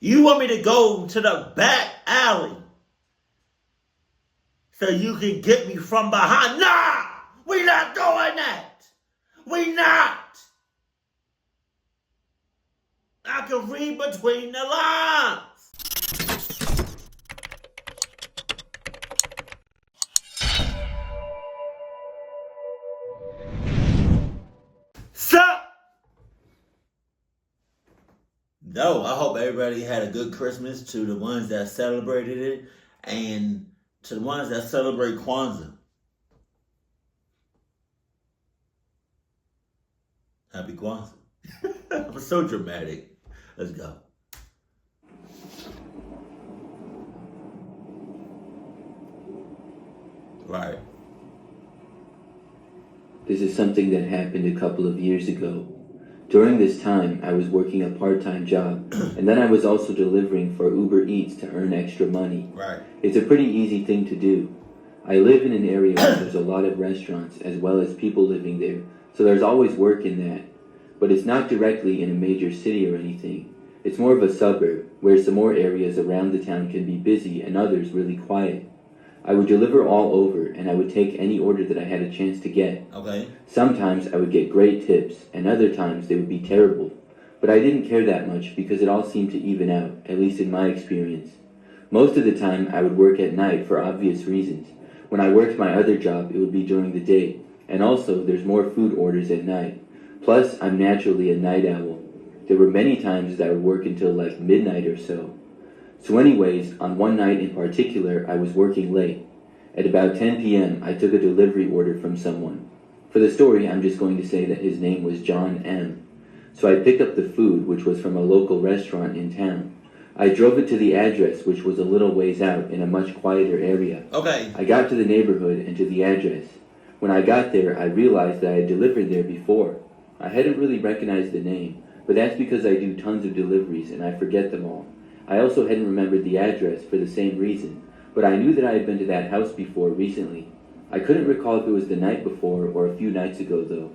You want me to go to the back alley so you can get me from behind? Nah! We not doing that! We not! I can read between the lines. Sup? No, I hope everybody had a good Christmas to the ones that celebrated it and to the ones that celebrate Kwanzaa. Happy Kwanzaa. I'm so dramatic. Let's go. Right. This is something that happened a couple of years ago. During this time, I was working a part-time job, and then I was also delivering for Uber Eats to earn extra money. Right. It's a pretty easy thing to do. I live in an area where there's a lot of restaurants as well as people living there, so there's always work in that. But it's not directly in a major city or anything. It's more of a suburb, where some more areas around the town can be busy and others really quiet. I would deliver all over, and I would take any order that I had a chance to get. Okay. Sometimes I would get great tips, and other times they would be terrible. But I didn't care that much because it all seemed to even out, at least in my experience. Most of the time I would work at night for obvious reasons. When I worked my other job, it would be during the day, and also there's more food orders at night. Plus, I'm naturally a night owl. There were many times that I would work until like midnight or so. So anyways, on one night in particular, I was working late. At about 10 p.m., I took a delivery order from someone. For the story, I'm just going to say that his name was John M. So I picked up the food, which was from a local restaurant in town. I drove it to the address, which was a little ways out in a much quieter area. Okay. I got to the neighborhood and to the address. When I got there, I realized that I had delivered there before. I hadn't really recognized the name, but that's because I do tons of deliveries and I forget them all. I also hadn't remembered the address for the same reason, but I knew that I had been to that house before recently. I couldn't recall if it was the night before or a few nights ago though.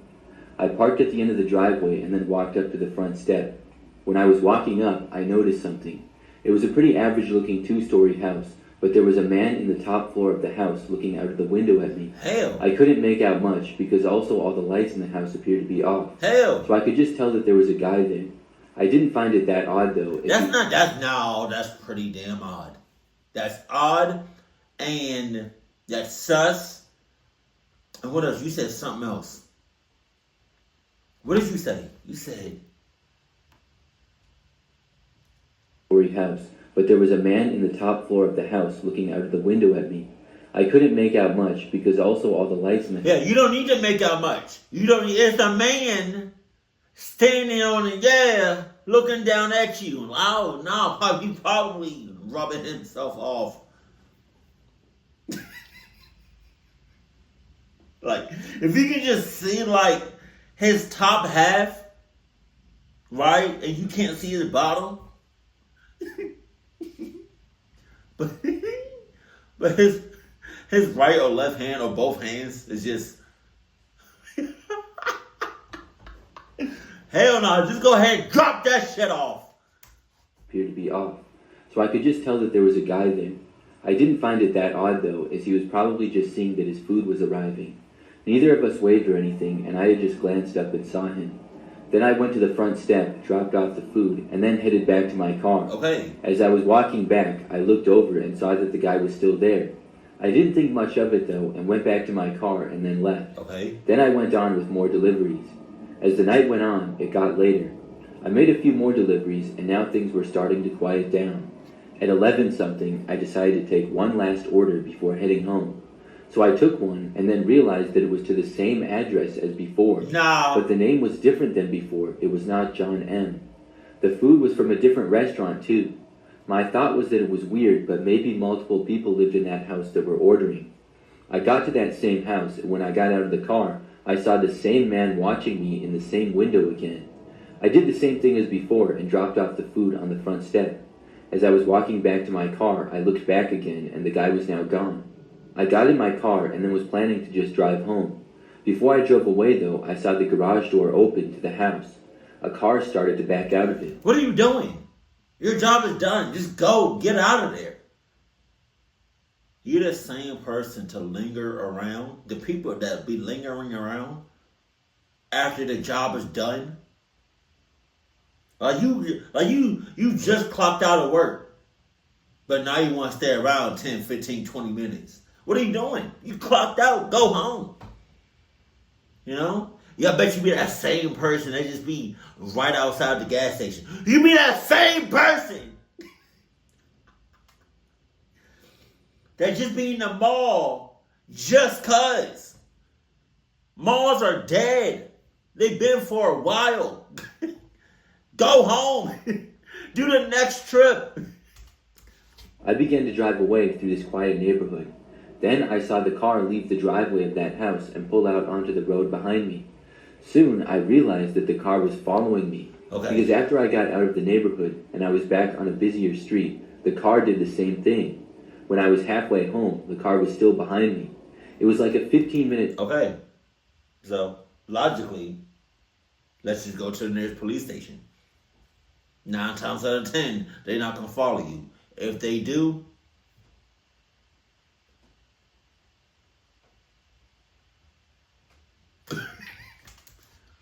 I parked at the end of the driveway and then walked up to the front step. When I was walking up, I noticed something. It was a pretty average looking 2-story house, but there was a man in the top floor of the house looking out of the window at me. Hell. I couldn't make out much because also all the lights in the house appeared to be off. Hell. So I could just tell that there was a guy there. I didn't find it that odd though. That's pretty damn odd. That's odd and that's sus. And what else? You said something else. What did you say? You said house, but there was a man in the top floor of the house looking out of the window at me. I couldn't make out much because also all the lights in the house. Yeah, you don't need to make out much. It's a man standing on the looking down at you. Oh no, he probably rubbing himself off. Like, if you can just see like his top half, right, and you can't see his bottom. but his right or left hand or both hands is just hell no, just go ahead and drop that shit off. Appeared to be off. So I could just tell that there was a guy there. I didn't find it that odd though, as he was probably just seeing that his food was arriving. Neither of us waved or anything, and I had just glanced up and saw him. Then I went to the front step, dropped off the food, and then headed back to my car. Okay. As I was walking back, I looked over and saw that the guy was still there. I didn't think much of it though, and went back to my car and then left. Okay. Then I went on with more deliveries. As the night went on, it got later. I made a few more deliveries, and now things were starting to quiet down. At 11-something, I decided to take one last order before heading home. So I took one, and then realized that it was to the same address as before. No. But the name was different than before. It was not John M. The food was from a different restaurant, too. My thought was that it was weird, but maybe multiple people lived in that house that were ordering. I got to that same house, and when I got out of the car, I saw the same man watching me in the same window again. I did the same thing as before and dropped off the food on the front step. As I was walking back to my car, I looked back again, and the guy was now gone. I got in my car and then was planning to just drive home. Before I drove away, though, I saw the garage door open to the house. A car started to back out of it. What are you doing? Your job is done. Just go. Get out of there. You're the same person to linger around. The people that be lingering around after the job is done. You just clocked out of work, but now you want to stay around 10, 15, 20 minutes. What are you doing? You clocked out. Go home. You know? Yeah, I bet you be that same person that just be right outside the gas station. You be that same person that just be in the mall just cause. Malls are dead. They've been for a while. Go home. Do the next trip. I began to drive away through this quiet neighborhood. Then I saw the car leave the driveway of that house and pull out onto the road behind me. Soon I realized that the car was following me. Okay. Because after I got out of the neighborhood and I was back on a busier street, the car did the same thing. When I was halfway home, the car was still behind me. It was like a 15-minute... Okay. So, logically, let's just go to the nearest police station. 9 times out of 10, they're not going to follow you. If they do,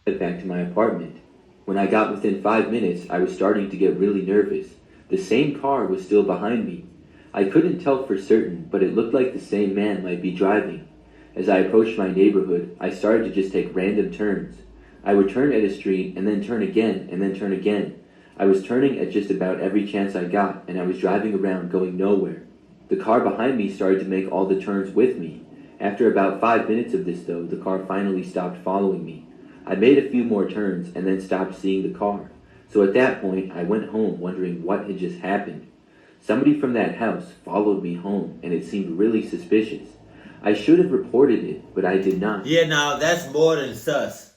back to my apartment. When I got within 5 minutes, I was starting to get really nervous. The same car was still behind me. I couldn't tell for certain, but it looked like the same man might be driving. As I approached my neighborhood, I started to just take random turns. I would turn at a street, and then turn again, and then turn again. I was turning at just about every chance I got, and I was driving around going nowhere. The car behind me started to make all the turns with me. After about 5 minutes of this, though, the car finally stopped following me. I made a few more turns, and then stopped seeing the car. So at that point, I went home wondering what had just happened. Somebody from that house followed me home, and it seemed really suspicious. I should have reported it, but I did not. yeah, now that's more than sus.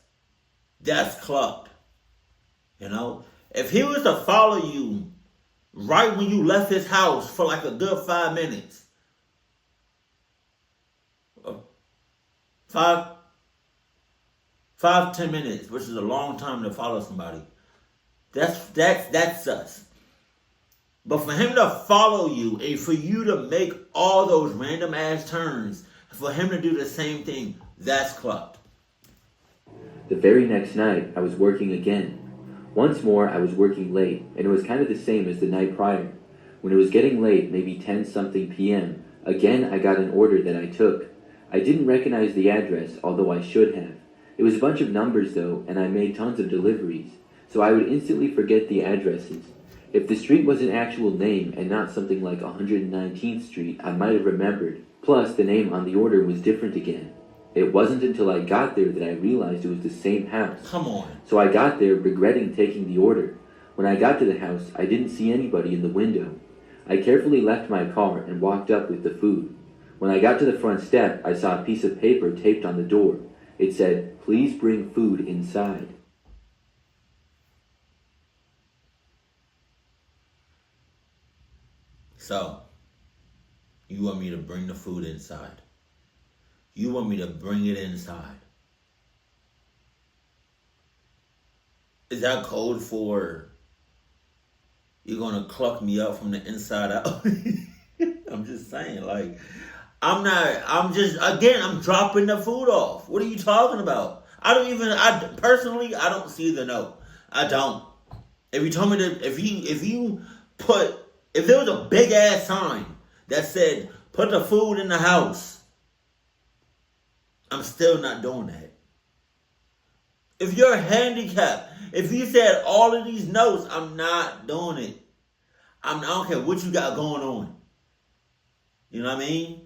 That's clucked. You know? If he was to follow you right when you left his house for like a good 5 minutes, 10 minutes, which is a long time to follow somebody, that's sus. But for him to follow you and for you to make all those random ass turns, for him to do the same thing, that's clucked. The very next night, I was working again. Once more, I was working late, and it was kind of the same as the night prior. When it was getting late, maybe 10-something p.m., again I got an order that I took. I didn't recognize the address, although I should have. It was a bunch of numbers, though, and I made tons of deliveries, so I would instantly forget the addresses. If the street was an actual name and not something like 119th Street, I might have remembered. Plus, the name on the order was different again. It wasn't until I got there that I realized it was the same house. Come on. So I got there regretting taking the order. When I got to the house, I didn't see anybody in the window. I carefully left my car and walked up with the food. When I got to the front step, I saw a piece of paper taped on the door. It said, "Please bring food inside." So, you want me to bring the food inside. You want me to bring it inside. Is that code for you're going to cluck me up from the inside out? I'm just saying, like, I'm dropping the food off. What are you talking about? Personally, I don't see the note. I don't. If you told me that, if there was a big ass sign that said, put the food in the house, I'm still not doing that. If you're handicapped, if you said all of these notes, I'm not doing it. I don't care what you got going on. You know what I mean?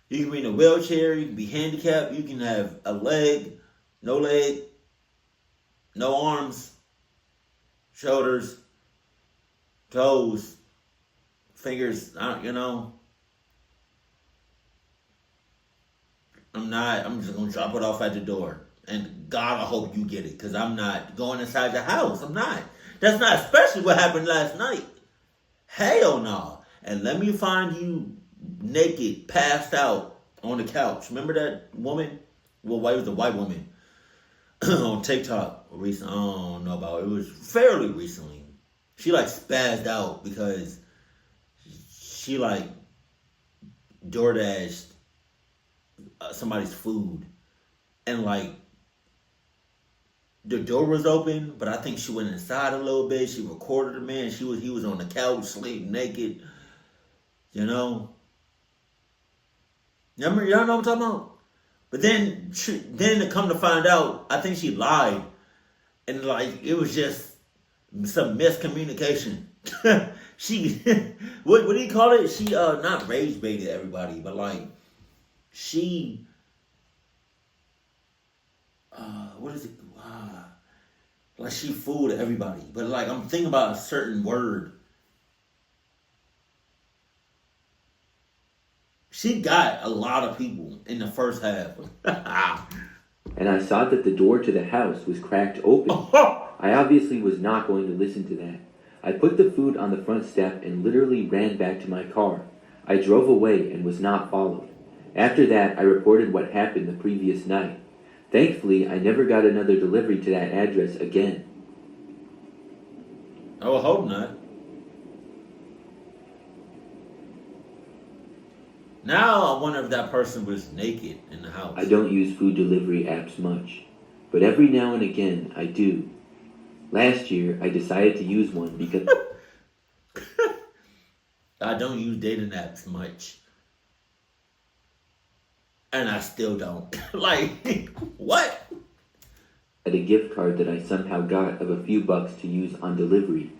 You can be in a wheelchair, you can be handicapped, you can have a leg, no arms, shoulders, toes, fingers, I'm just going to drop it off at the door. And God, I hope you get it, because I'm not going inside the house. I'm not. That's not especially what happened last night. Hell no. And let me find you naked, passed out on the couch. Remember that woman? Well, it was a white woman on TikTok. I don't know about it. It was fairly recently. She like spazzed out because she like DoorDashed somebody's food, and like the door was open, but I think she went inside a little bit. She recorded the man. He was on the couch, sleep naked. You know. Y'all know what I'm talking about. But then to come to find out, I think she lied, and like it was just some miscommunication. She what do you call it? She not rage baited everybody, but like she what is it? Like she fooled everybody. But like I'm thinking about a certain word. She got a lot of people in the first half. And I saw that the door to the house was cracked open. I obviously was not going to listen to that. I put the food on the front step and literally ran back to my car. I drove away and was not followed. After that, I reported what happened the previous night. Thankfully, I never got another delivery to that address again. I would hope not. Now I wonder if that person was naked in the house. I don't use food delivery apps much, but every now and again I do. Last year, I decided to use one because I don't use dating apps much. And I still don't. Like, what? I had a gift card that I somehow got of a few bucks to use on delivery.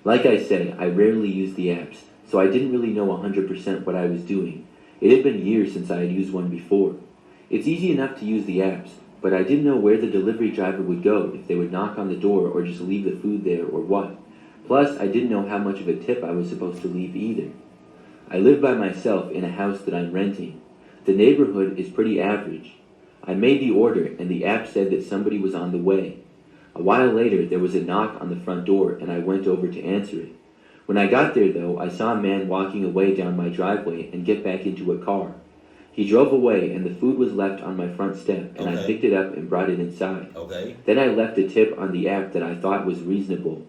Like I said, I rarely use the apps, so I didn't really know 100% what I was doing. It had been years since I had used one before. It's easy enough to use the apps, but I didn't know where the delivery driver would go, if they would knock on the door or just leave the food there or what. Plus, I didn't know how much of a tip I was supposed to leave either. I live by myself in a house that I'm renting. The neighborhood is pretty average. I made the order and the app said that somebody was on the way. A while later, there was a knock on the front door and I went over to answer it. When I got there, though, I saw a man walking away down my driveway and get back into a car. He drove away and the food was left on my front step and I picked it up and brought it inside. Then I left a tip on the app that I thought was reasonable.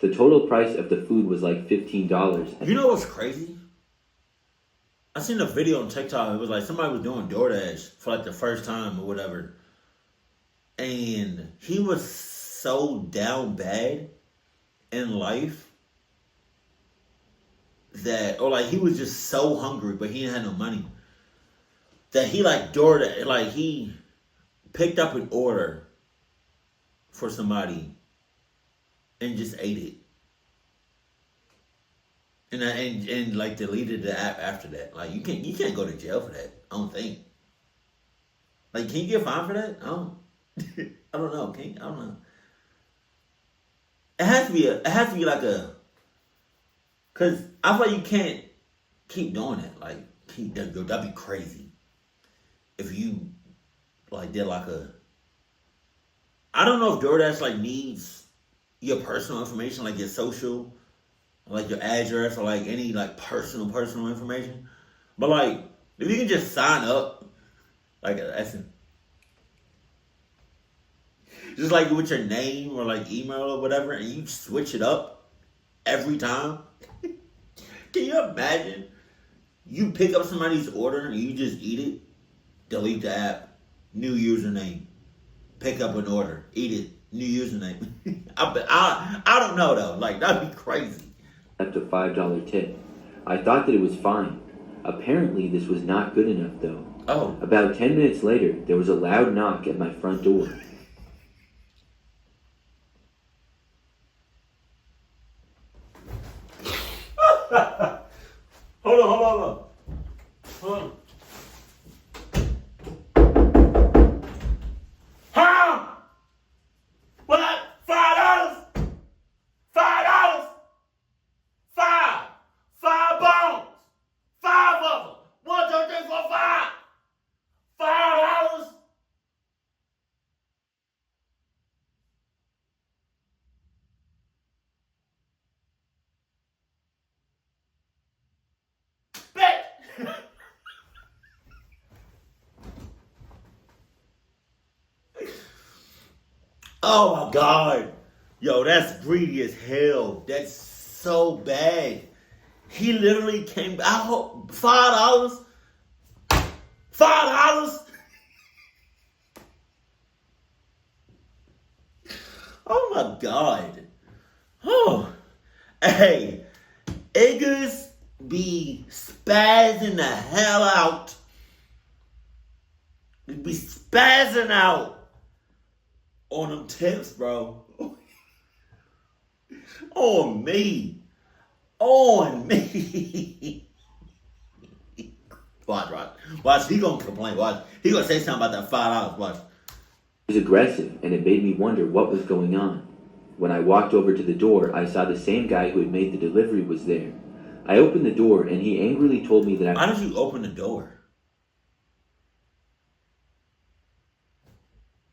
The total price of the food was like $15. You know what's crazy? I seen a video on TikTok. It was like somebody was doing DoorDash for like the first time or whatever. And he was so down bad in life that, or like he was just so hungry, but he didn't have no money. That he like DoorDash, like he picked up an order for somebody and just ate it. And like deleted the app after that. Like you can't go to jail for that. I don't think. Like, can you get fined for that? I don't know. I don't know. It has to be like a, cause I feel like you can't keep doing it. Like that'd be crazy. If you like did like a, I don't know if DoorDash like needs your personal information, like your social, like your address, or like any like personal information. But like if you can just sign up, like that's just like with your name or like email or whatever, and you switch it up every time. Can you imagine? You pick up somebody's order and you just eat it, delete the app, new username, pick up an order, eat it, new username. I don't know though. Like that'd be crazy. Left a $5 tip. I thought that it was fine. Apparently, this was not good enough though. Oh. About 10 minutes later, there was a loud knock at my front door. Hold on. Huh? What? $5? $5? Five bones. 5 of them. 1, 2, 3, 4, 5. $5? Bet. Oh my God. Yo, that's greedy as hell. That's so bad. He literally came out $5. $5. Oh my God. Oh, hey, niggas be spazzing the hell out. They be spazzing out on them tips, bro. On me. On me. Watch. He gonna complain. Watch. He gonna say something about that $5. Watch. He was aggressive, and it made me wonder what was going on. When I walked over to the door, I saw the same guy who had made the delivery was there. I opened the door, and he angrily told me that Why did you open the door?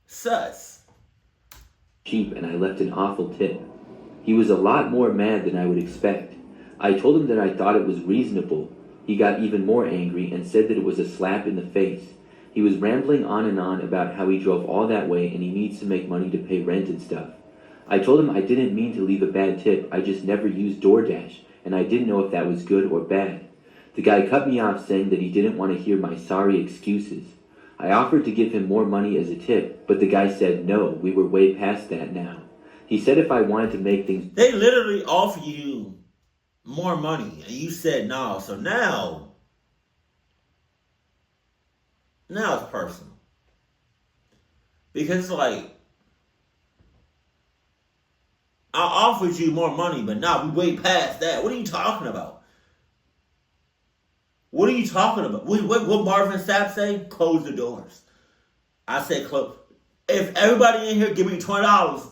Sus. cheap, and I left an awful tip. He was a lot more mad than I would expect. I told him that I thought it was reasonable. He got even more angry and said that it was a slap in the face. He was rambling on and on about how he drove all that way and he needs to make money to pay rent and stuff. I told him I didn't mean to leave a bad tip, I just never used DoorDash, and I didn't know if that was good or bad. The guy cut me off saying that he didn't want to hear my sorry excuses. I offered to give him more money as a tip, but the guy said no, we were way past that now. He said if I wanted to make things... They literally offer you more money and you said no, so now it's personal. Because it's like, I offered you more money, but now we way past that. What are you talking about? What are you talking about? What Marvin Sapp say? Close the doors. I said close. If everybody in here give me $20,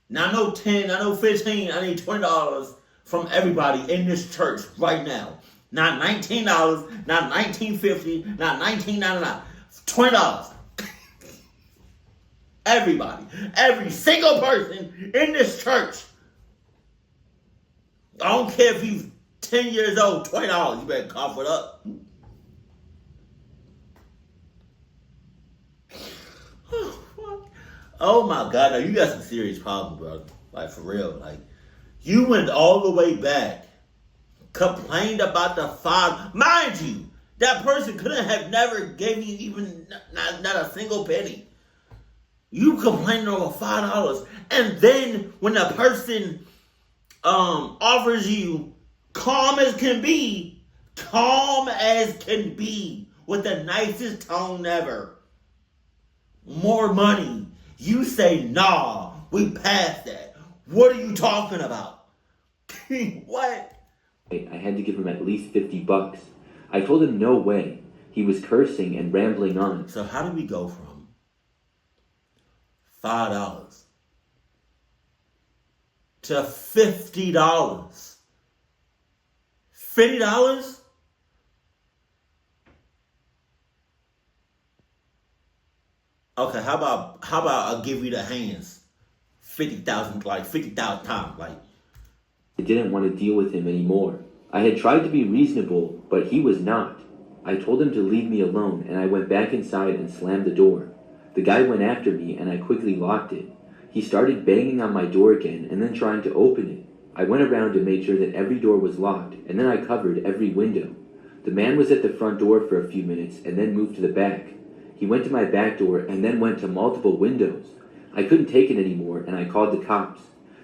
not no 10, not no 15, I need $20 from everybody in this church right now. Not $19, not $19.50, not $19.99. $20. Everybody. Every single person in this church. I don't care if he's 10 years old, $20. You better cough it up. Oh my God. Now you got some serious problems, bro. Like for real. Like you went all the way back. Complained about the $5. Mind you, that person couldn't have never gave you even not a single penny. You complained over $5. And then when the person offers you calm as can be, with the nicest tone ever, more money, you say, nah, we passed that. What are you talking about? What? I had to give him at least $50. I told him no way. He was cursing and rambling on. So how did we go from $5 to $50? $50? Okay, how about I'll give you the hands 50,000 times, like. I didn't want to deal with him anymore. I had tried to be reasonable, but he was not. I told him to leave me alone, and I went back inside and slammed the door. The guy went after me, and I quickly locked it. He started banging on my door again, and then trying to open it. I went around and made sure that every door was locked, and then I covered every window. The man was at the front door for a few minutes, and then moved to the back. He went to my back door, and then went to multiple windows. I couldn't take it anymore, and I called the cops.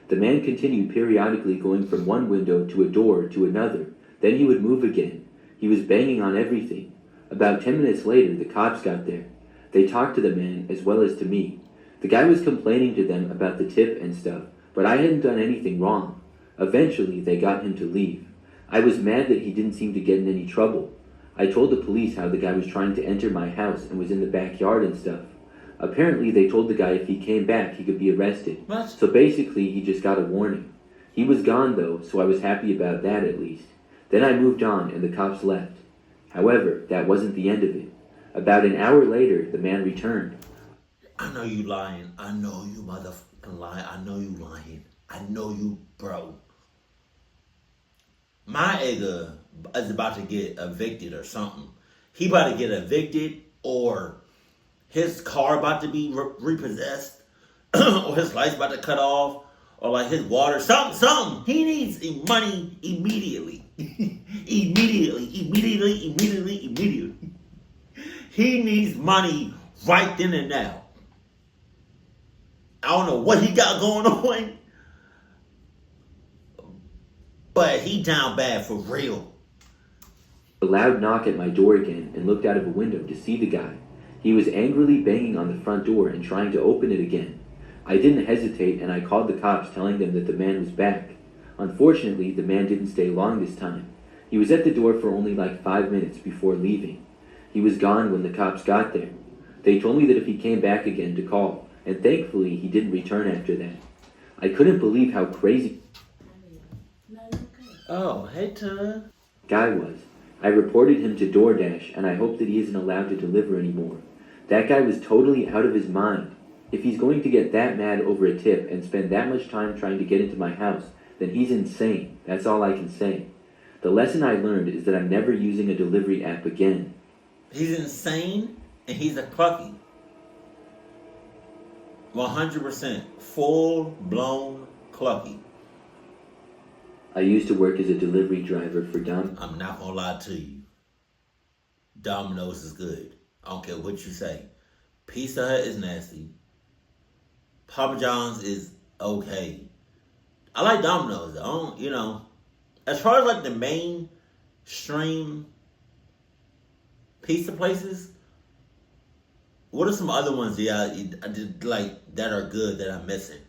The man continued periodically going from one window to a door to another. Then he would move again. He was banging on everything. About 10 minutes later, the cops got there. They talked to the man as well as to me. The guy was complaining to them about the tip and stuff, but I hadn't done anything wrong. Eventually, they got him to leave. I was mad that he didn't seem to get in any trouble. I told the police how the guy was trying to enter my house and was in the backyard and stuff. Apparently, they told the guy if he came back, he could be arrested. What? So basically, he just got a warning. He was gone, though, so I was happy about that at least. Then I moved on, and the cops left. However, that wasn't the end of it. About an hour later, the man returned. I know you lying. I know you motherfucking lying. I know you lying. I know you, bro. My nigga is about to get evicted or something. He about to get evicted or his car about to be repossessed. or his lights about to cut off, or like his water, something. He needs money immediately. Immediately. He needs money right then and now. I don't know what he got going on, but he down bad for real. A loud knock at my door again and looked out of a window to see the guy. He was angrily banging on the front door and trying to open it again. I didn't hesitate and I called the cops telling them that the man was back. Unfortunately, the man didn't stay long this time. He was at the door for only like 5 minutes before leaving. He was gone when the cops got there. They told me that if he came back again to call, and thankfully he didn't return after that. I couldn't believe how crazy Oh, hey, Tug. guy was. I reported him to DoorDash and I hope that he isn't allowed to deliver anymore. That guy was totally out of his mind. If he's going to get that mad over a tip and spend that much time trying to get into my house, then he's insane. That's all I can say. The lesson I learned is that I'm never using a delivery app again. He's insane and he's a clucky. 100% full-blown clucky. I used to work as a delivery driver for I'm not gonna lie to you. Domino's is good. I don't care what you say. Pizza Hut is nasty. Papa John's is okay. I like Domino's. I don't, as far as like the mainstream pizza places, what are some other ones I did like that are good that I'm missing?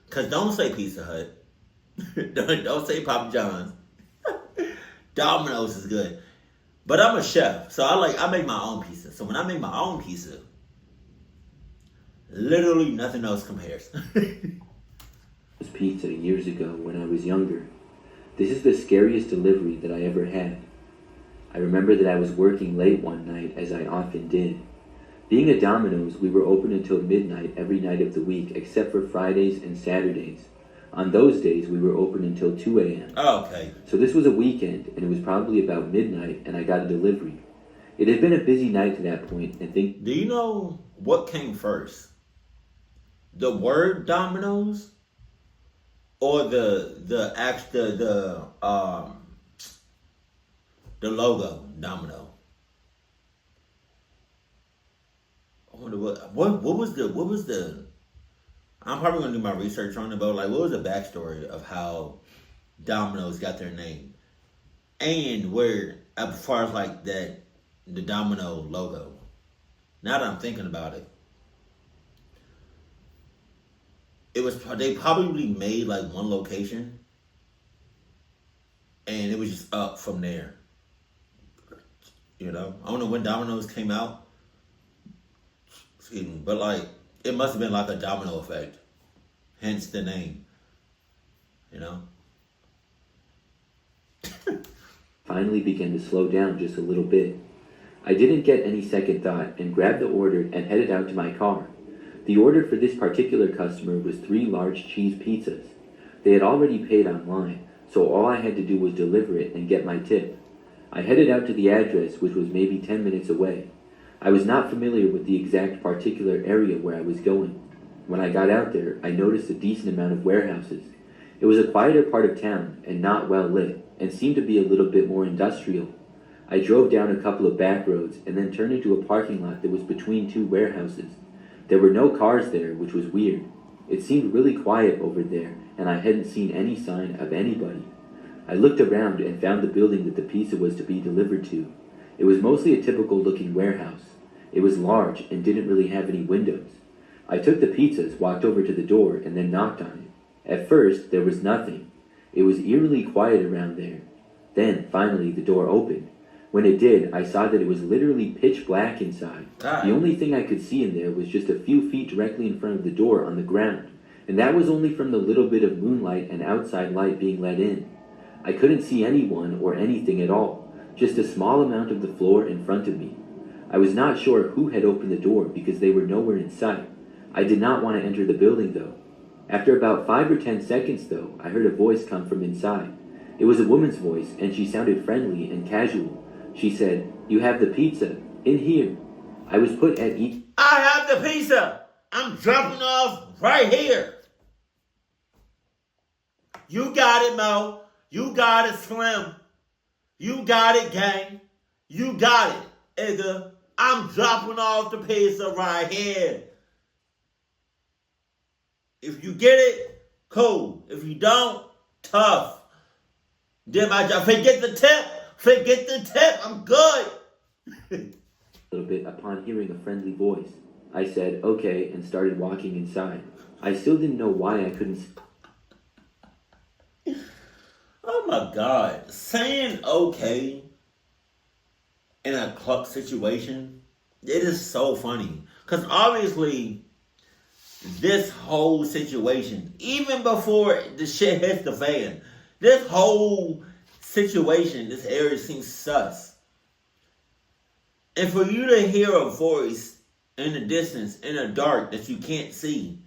Cause don't say Pizza Hut. don't say Papa John's. Domino's is good. But I'm a chef, so I make my own pizza. So when I make my own pizza, literally nothing else compares. Pizza years ago when I was younger. This is the scariest delivery that I ever had. I remember that I was working late one night, as I often did. Being a Domino's, we were open until midnight every night of the week, except for Fridays and Saturdays. On those days, we were open until 2 a.m. Oh, okay. So this was a weekend, and it was probably about midnight, and I got a delivery. It had been a busy night to that point, and Do you know what came first? The word Domino's, or the logo Domino? I wonder what was the I'm probably gonna do my research on it, but like what was the backstory of how Domino's got their name? And where as far as like the Domino logo. Now that I'm thinking about it. They probably made like one location and it was just up from there. I don't know when Domino's came out. Excuse me, but like it must have been like a domino effect. Hence the name. finally began to slow down just a little bit. I didn't get any second thought and grabbed the order and headed out to my car. The order for this particular customer was 3 large cheese pizzas. They had already paid online, so all I had to do was deliver it and get my tip. I headed out to the address, which was maybe 10 minutes away. I was not familiar with the exact particular area where I was going. When I got out there, I noticed a decent amount of warehouses. It was a quieter part of town and not well lit, and seemed to be a little bit more industrial. I drove down a couple of back roads and then turned into a parking lot that was between 2 warehouses. There were no cars there, which was weird. It seemed really quiet over there, and I hadn't seen any sign of anybody. I looked around and found the building that the pizza was to be delivered to. It was mostly a typical looking warehouse. It was large and didn't really have any windows. I took the pizzas, walked over to the door, and then knocked on it. At first, there was nothing. It was eerily quiet around there. Then, finally, the door opened. When it did, I saw that it was literally pitch black inside. The only thing I could see in there was just a few feet directly in front of the door on the ground, and that was only from the little bit of moonlight and outside light being let in. I couldn't see anyone or anything at all, just a small amount of the floor in front of me. I was not sure who had opened the door because they were nowhere in sight. I did not want to enter the building though. After about 5 or 10 seconds though, I heard a voice come from inside. It was a woman's voice, and she sounded friendly and casual. She said, "You have the pizza, in here." I was put at ease. I have the pizza. I'm dropping off right here. You got it, Mo. You got it, Slim. You got it, gang. You got it, nigga. I'm dropping off the pizza right here. If you get it, cool. If you don't, tough. Did my job. Forget the tip. Forget the tip. I'm good. A little bit upon hearing a friendly voice. I said, okay, and started walking inside. I still didn't know why I couldn't... Oh my God. Saying okay in a club situation, it is so funny. Because obviously, this whole situation, even before the shit hits the fan, this whole situation, this area seems sus. And for you to hear a voice in the distance, in the dark, that you can't see,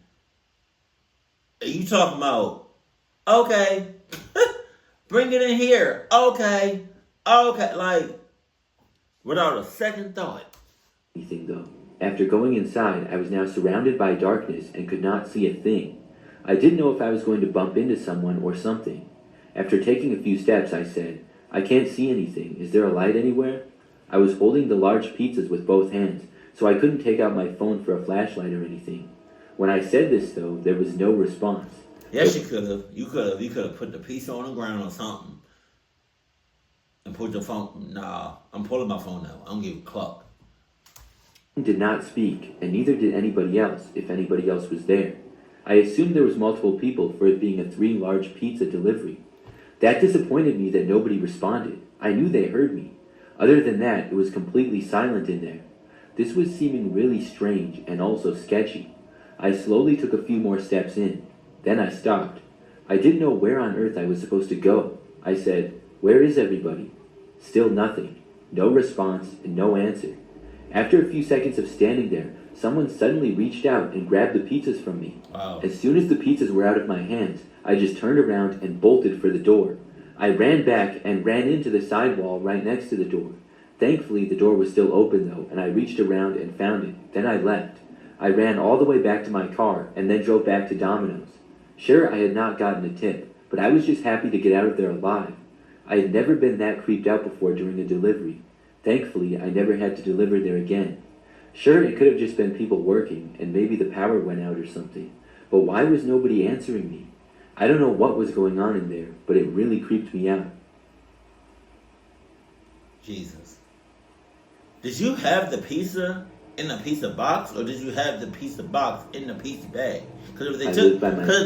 you talking about, okay, bring it in here, okay, like, without a second thought. Anything though. After going inside, I was now surrounded by darkness and could not see a thing. I didn't know if I was going to bump into someone or something. After taking a few steps, I said, I can't see anything. Is there a light anywhere? I was holding the large pizzas with both hands, so I couldn't take out my phone for a flashlight or anything. When I said this, though, there was no response. Yes, you could have. You could have put the pizza on the ground or something. And put your phone. Nah, I'm pulling my phone now. I don't give a cluck. Did not speak, and neither did anybody else, if anybody else was there. I assumed there was multiple people for it being a 3 large pizza delivery. That disappointed me that nobody responded. I knew they heard me. Other than that, it was completely silent in there. This was seeming really strange and also sketchy. I slowly took a few more steps in. Then I stopped. I didn't know where on earth I was supposed to go. I said, where is everybody? Still nothing. No response and no answer. After a few seconds of standing there, someone suddenly reached out and grabbed the pizzas from me. Wow. As soon as the pizzas were out of my hands, I just turned around and bolted for the door. I ran back and ran into the sidewall right next to the door. Thankfully, the door was still open though, and I reached around and found it. Then I left. I ran all the way back to my car and then drove back to Domino's. Sure, I had not gotten a tip, but I was just happy to get out of there alive. I had never been that creeped out before during a delivery. Thankfully, I never had to deliver there again. Sure, it could have just been people working, and maybe the power went out or something. But why was nobody answering me? I don't know what was going on in there, but it really creeped me out. Jesus. Did you have the pizza in the pizza box, or did you have the pizza box in the pizza bag? Because if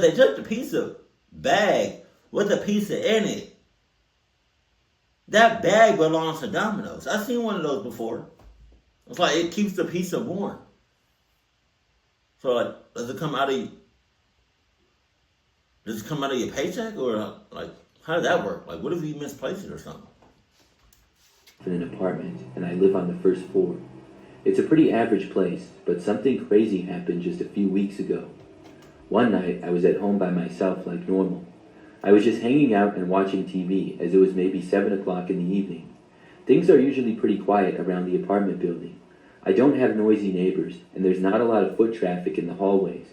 they took the pizza bag with the pizza in it, that bag belongs to Domino's. I've seen one of those before. It's like it keeps the pizza warm. So like, does it come out of your paycheck, or like how does that work? Like, what if you misplaced it or something? In an apartment, and I live on the first floor. It's a pretty average place, but something crazy happened just a few weeks ago. One night, I was at home by myself like normal. I was just hanging out and watching TV, as it was maybe 7 o'clock in the evening. Things are usually pretty quiet around the apartment building. I don't have noisy neighbors, and there's not a lot of foot traffic in the hallways.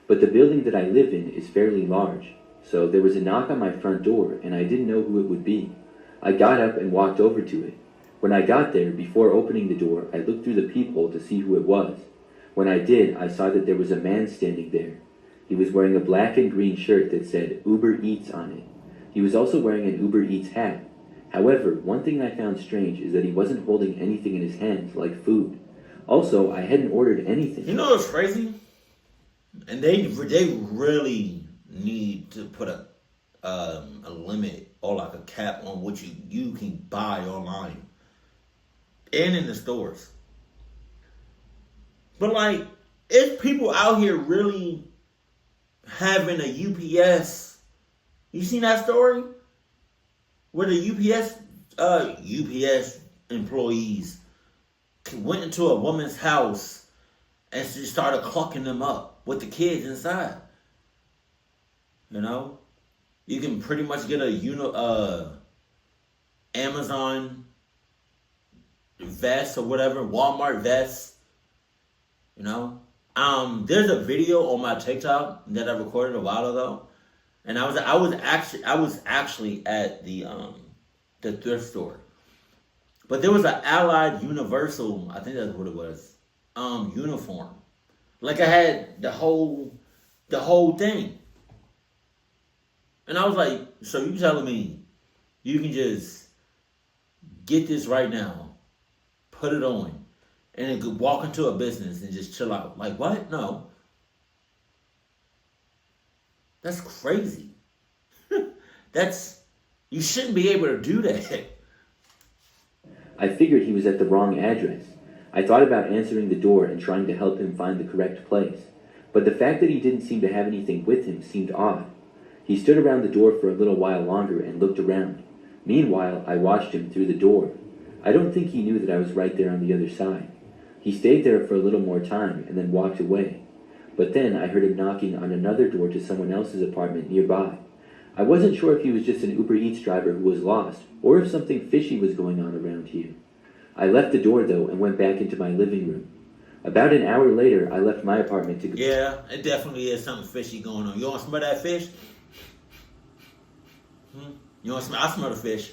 But the building that I live in is fairly large, so there was a knock on my front door, and I didn't know who it would be. I got up and walked over to it. When I got there, before opening the door, I looked through the peephole to see who it was. When I did, I saw that there was a man standing there. He was wearing a black and green shirt that said Uber Eats on it. He was also wearing an Uber Eats hat. However, one thing I found strange is that he wasn't holding anything in his hands, like food. Also, I hadn't ordered anything. You know what's crazy? And they really need to put a limit or like a cap on what you can buy online and in the stores. But like, if people out here really having a UPS, you seen that story where the UPS employees went into a woman's house and she started clucking them up with the kids inside. You know, you can pretty much get a Amazon vest or whatever, Walmart vest. You know, There's a video on my TikTok that I recorded a while ago, and I was actually at the thrift store, but there was an Allied Universal, I think that's what it was, uniform. Like I had the whole thing, and I was like, so you telling me you can just get this right now, put it on, and then could walk into a business and just chill out? Like what? No, that's crazy. That's you shouldn't be able to do that. I figured he was at the wrong address. I thought about answering the door and trying to help him find the correct place, but the fact that he didn't seem to have anything with him seemed odd. He stood around the door for a little while longer and looked around. Meanwhile, I watched him through the door. I don't think he knew that I was right there on the other side. He stayed there for a little more time and then walked away. But then I heard him knocking on another door to someone else's apartment nearby. I wasn't sure if he was just an Uber Eats driver who was lost, or if something fishy was going on around here. I left the door though and went back into my living room. About an hour later, I left my apartment to go. Yeah, it definitely is something fishy going on. You want to smell that fish? You want to smell? I smell the fish.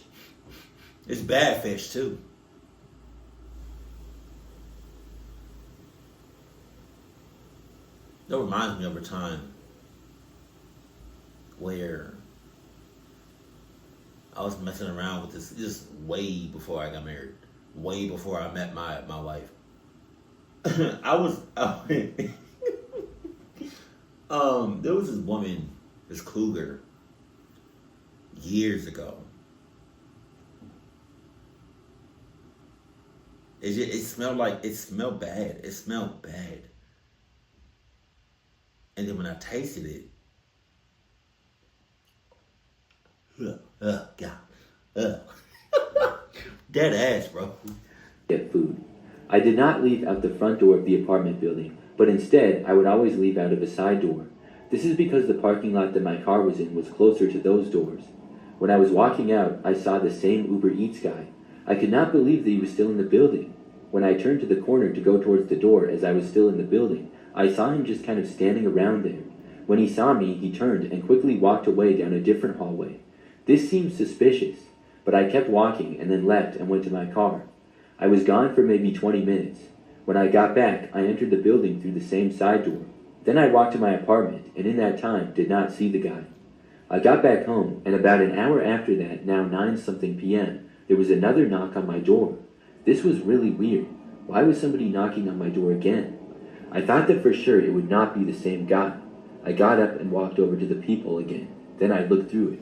It's bad fish too. That reminds me of a time where I was messing around with this way before I got married, way before I met my wife. I was there was this woman, this cougar, years ago. It smelled bad. It smelled bad. And then when I tasted it, God, dead ass, bro. Get food. I did not leave out the front door of the apartment building, but instead I would always leave out of a side door. This is because the parking lot that my car was in was closer to those doors. When I was walking out, I saw the same Uber Eats guy. I could not believe that he was still in the building. When I turned to the corner to go towards the door as I was still in the building, I saw him just kind of standing around there. When he saw me, he turned and quickly walked away down a different hallway. This seemed suspicious, but I kept walking and then left and went to my car. I was gone for maybe 20 minutes. When I got back, I entered the building through the same side door. Then I walked to my apartment, and in that time did not see the guy. I got back home, and about an hour after that, now 9-something p.m., there was another knock on my door. This was really weird. Why was somebody knocking on my door again? I thought that for sure it would not be the same guy. I got up and walked over to the peephole again. Then I looked through it.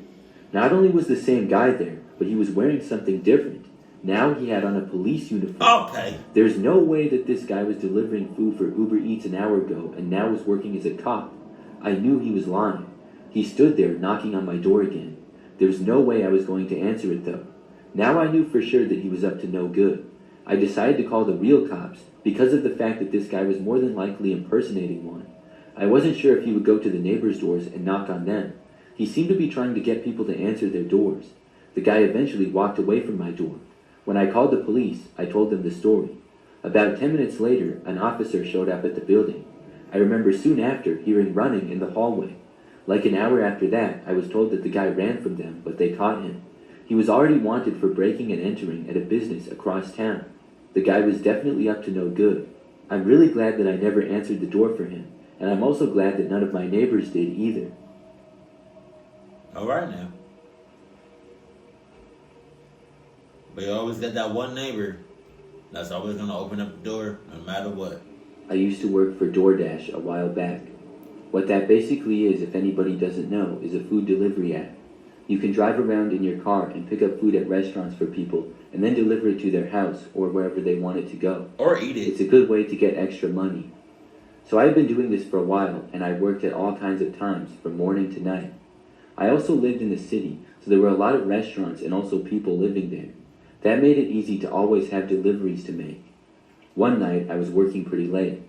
Not only was the same guy there, but he was wearing something different. Now he had on a police uniform. Okay. There's no way that this guy was delivering food for Uber Eats an hour ago and now was working as a cop. I knew he was lying. He stood there knocking on my door again. There was no way I was going to answer it though. Now I knew for sure that he was up to no good. I decided to call the real cops because of the fact that this guy was more than likely impersonating one. I wasn't sure if he would go to the neighbors' doors and knock on them. He seemed to be trying to get people to answer their doors. The guy eventually walked away from my door. When I called the police, I told them the story. About 10 minutes later, an officer showed up at the building. I remember soon after hearing running in the hallway. Like an hour after that, I was told that the guy ran from them, but they caught him. He was already wanted for breaking and entering at a business across town. The guy was definitely up to no good. I'm really glad that I never answered the door for him, and I'm also glad that none of my neighbors did either. All right now. But you always got that one neighbor that's always going to open up the door no matter what. I used to work for DoorDash a while back. What that basically is, if anybody doesn't know, is a food delivery app. You can drive around in your car and pick up food at restaurants for people and then deliver it to their house or wherever they want it to go. Or eat it. It's a good way to get extra money. So I've been doing this for a while, and I worked at all kinds of times, from morning to night. I also lived in the city, so there were a lot of restaurants and also people living there. That made it easy to always have deliveries to make. One night, I was working pretty late.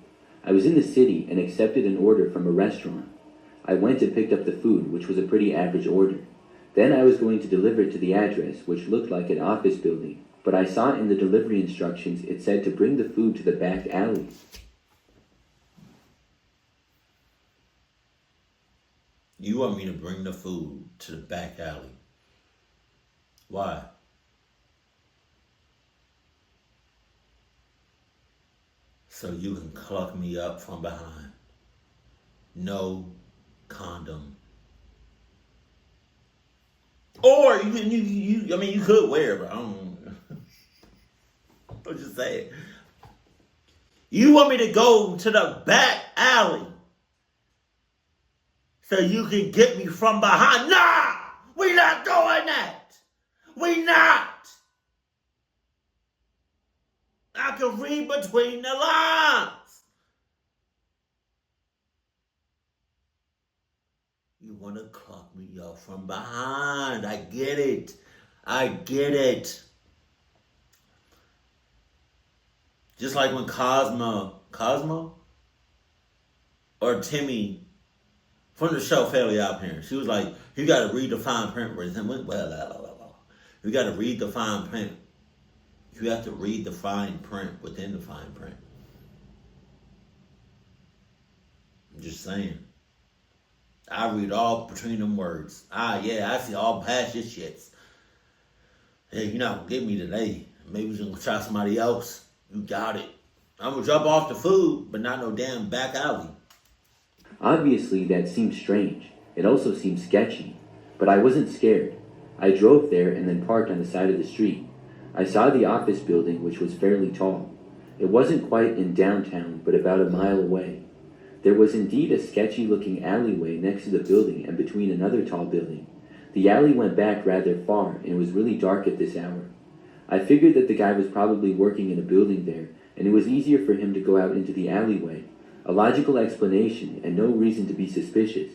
I was in the city and accepted an order from a restaurant. I went and picked up the food, which was a pretty average order. Then I was going to deliver it to the address, which looked like an office building, but I saw in the delivery instructions it said to bring the food to the back alley. You want me to bring the food to the back alley. Why? So you can cluck me up from behind. No condom. Or you could wear it, but I don't. I'm just saying. You want me to go to the back alley so you can get me from behind? Nah! We not doing that! We not! I can read between the lines. You want to clock me up from behind. I get it. I get it. Just like when Cosmo or Timmy from the show Family Out Here, she was like, you got to read the fine print. You got to read the fine print. You have to read the fine print within the fine print. I'm just saying. I read all between them words. I see all past your shits. Hey, you're not going to get me today. Maybe we're going to try somebody else. You got it. I'm going to drop off the food, but not no damn back alley. Obviously, that seemed strange. It also seemed sketchy. But I wasn't scared. I drove there and then parked on the side of the street. I saw the office building, which was fairly tall. It wasn't quite in downtown, but about a mile away. There was indeed a sketchy-looking alleyway next to the building and between another tall building. The alley went back rather far, and it was really dark at this hour. I figured that the guy was probably working in a building there, and it was easier for him to go out into the alleyway. A logical explanation, and no reason to be suspicious.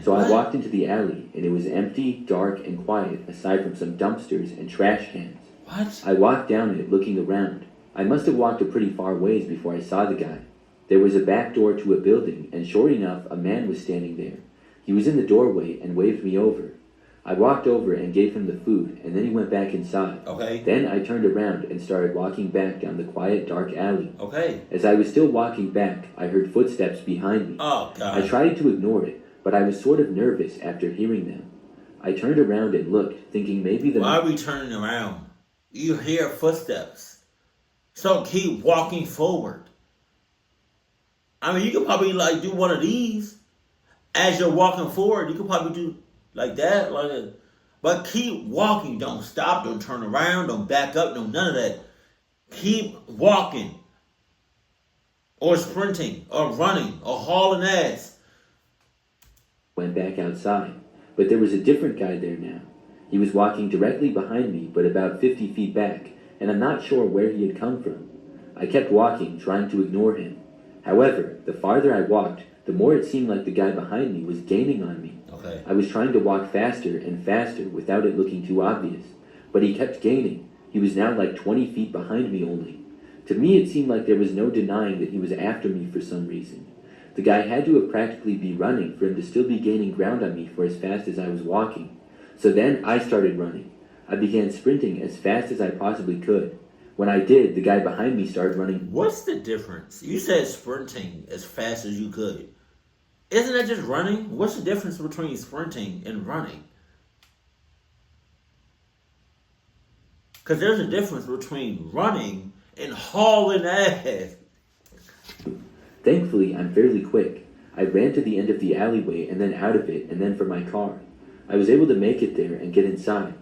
So I walked into the alley, and it was empty, dark, and quiet, aside from some dumpsters and trash cans. What? I walked down it, looking around. I must have walked a pretty far ways before I saw the guy. There was a back door to a building, and sure enough, a man was standing there. He was in the doorway and waved me over. I walked over and gave him the food, and then he went back inside. Okay. Then I turned around and started walking back down the quiet, dark alley. Okay. As I was still walking back, I heard footsteps behind me. Oh, God. I tried to ignore it, but I was sort of nervous after hearing them. I turned around and looked, thinking maybe the... Why are we turning around? You hear footsteps. So keep walking forward. I mean, you could probably do one of these. As you're walking forward, you could probably do like that. But keep walking. Don't stop. Don't turn around. Don't back up. No, none of that. Keep walking. Or sprinting. Or running. Or hauling ass. Went back outside. But there was a different guy there now. He was walking directly behind me, but about 50 feet back, and I'm not sure where he had come from. I kept walking, trying to ignore him. However, the farther I walked, the more it seemed like the guy behind me was gaining on me. Okay. I was trying to walk faster and faster without it looking too obvious, but he kept gaining. He was now like 20 feet behind me only. To me, it seemed like there was no denying that he was after me for some reason. The guy had to have practically be running for him to still be gaining ground on me for as fast as I was walking. So then I started running. I began sprinting as fast as I possibly could. When I did, the guy behind me started running. What's the difference? You said sprinting as fast as you could. Isn't that just running? What's the difference between sprinting and running? Because there's a difference between running and hauling ass. Thankfully, I'm fairly quick. I ran to the end of the alleyway and then out of it and then for my car. I was able to make it there and get inside.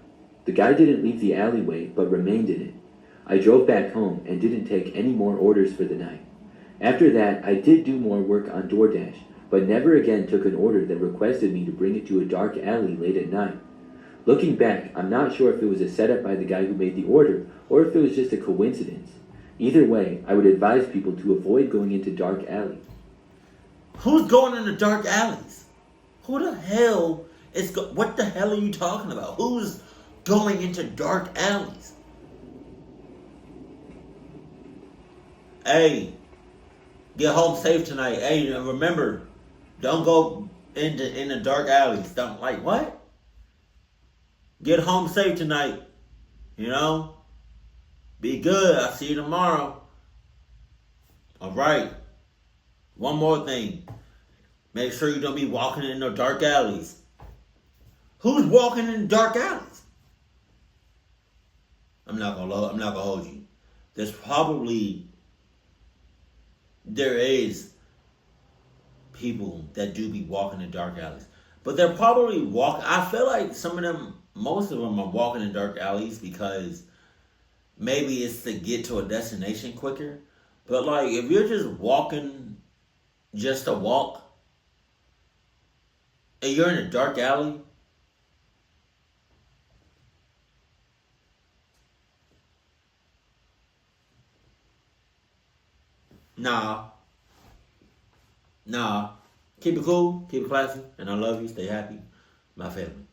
The guy didn't leave the alleyway but remained in it. I drove back home and didn't take any more orders for the night. After that, I did do more work on DoorDash, but never again took an order that requested me to bring it to a dark alley late at night. Looking back, I'm not sure if it was a setup by the guy who made the order or if it was just a coincidence. Either way, I would advise people to avoid going into dark alleys. Who's going into dark alleys? Who the hell is... What the hell are you talking about? Who's going into dark alleys? Hey, get home safe tonight. Hey, remember, don't go into dark alleys. Don't what? Get home safe tonight. You know? Be good. I'll see you tomorrow. All right. One more thing. Make sure you don't be walking in no dark alleys. Who's walking in dark alleys? I'm not gonna hold you. There is people that do be walking in dark alleys, but they're probably I feel like most of them are walking in dark alleys because maybe it's to get to a destination quicker. But like, if you're just walking just to walk, and you're in a dark alley, nah, nah. Keep it cool, keep it classy, and I love you. Stay happy, my family.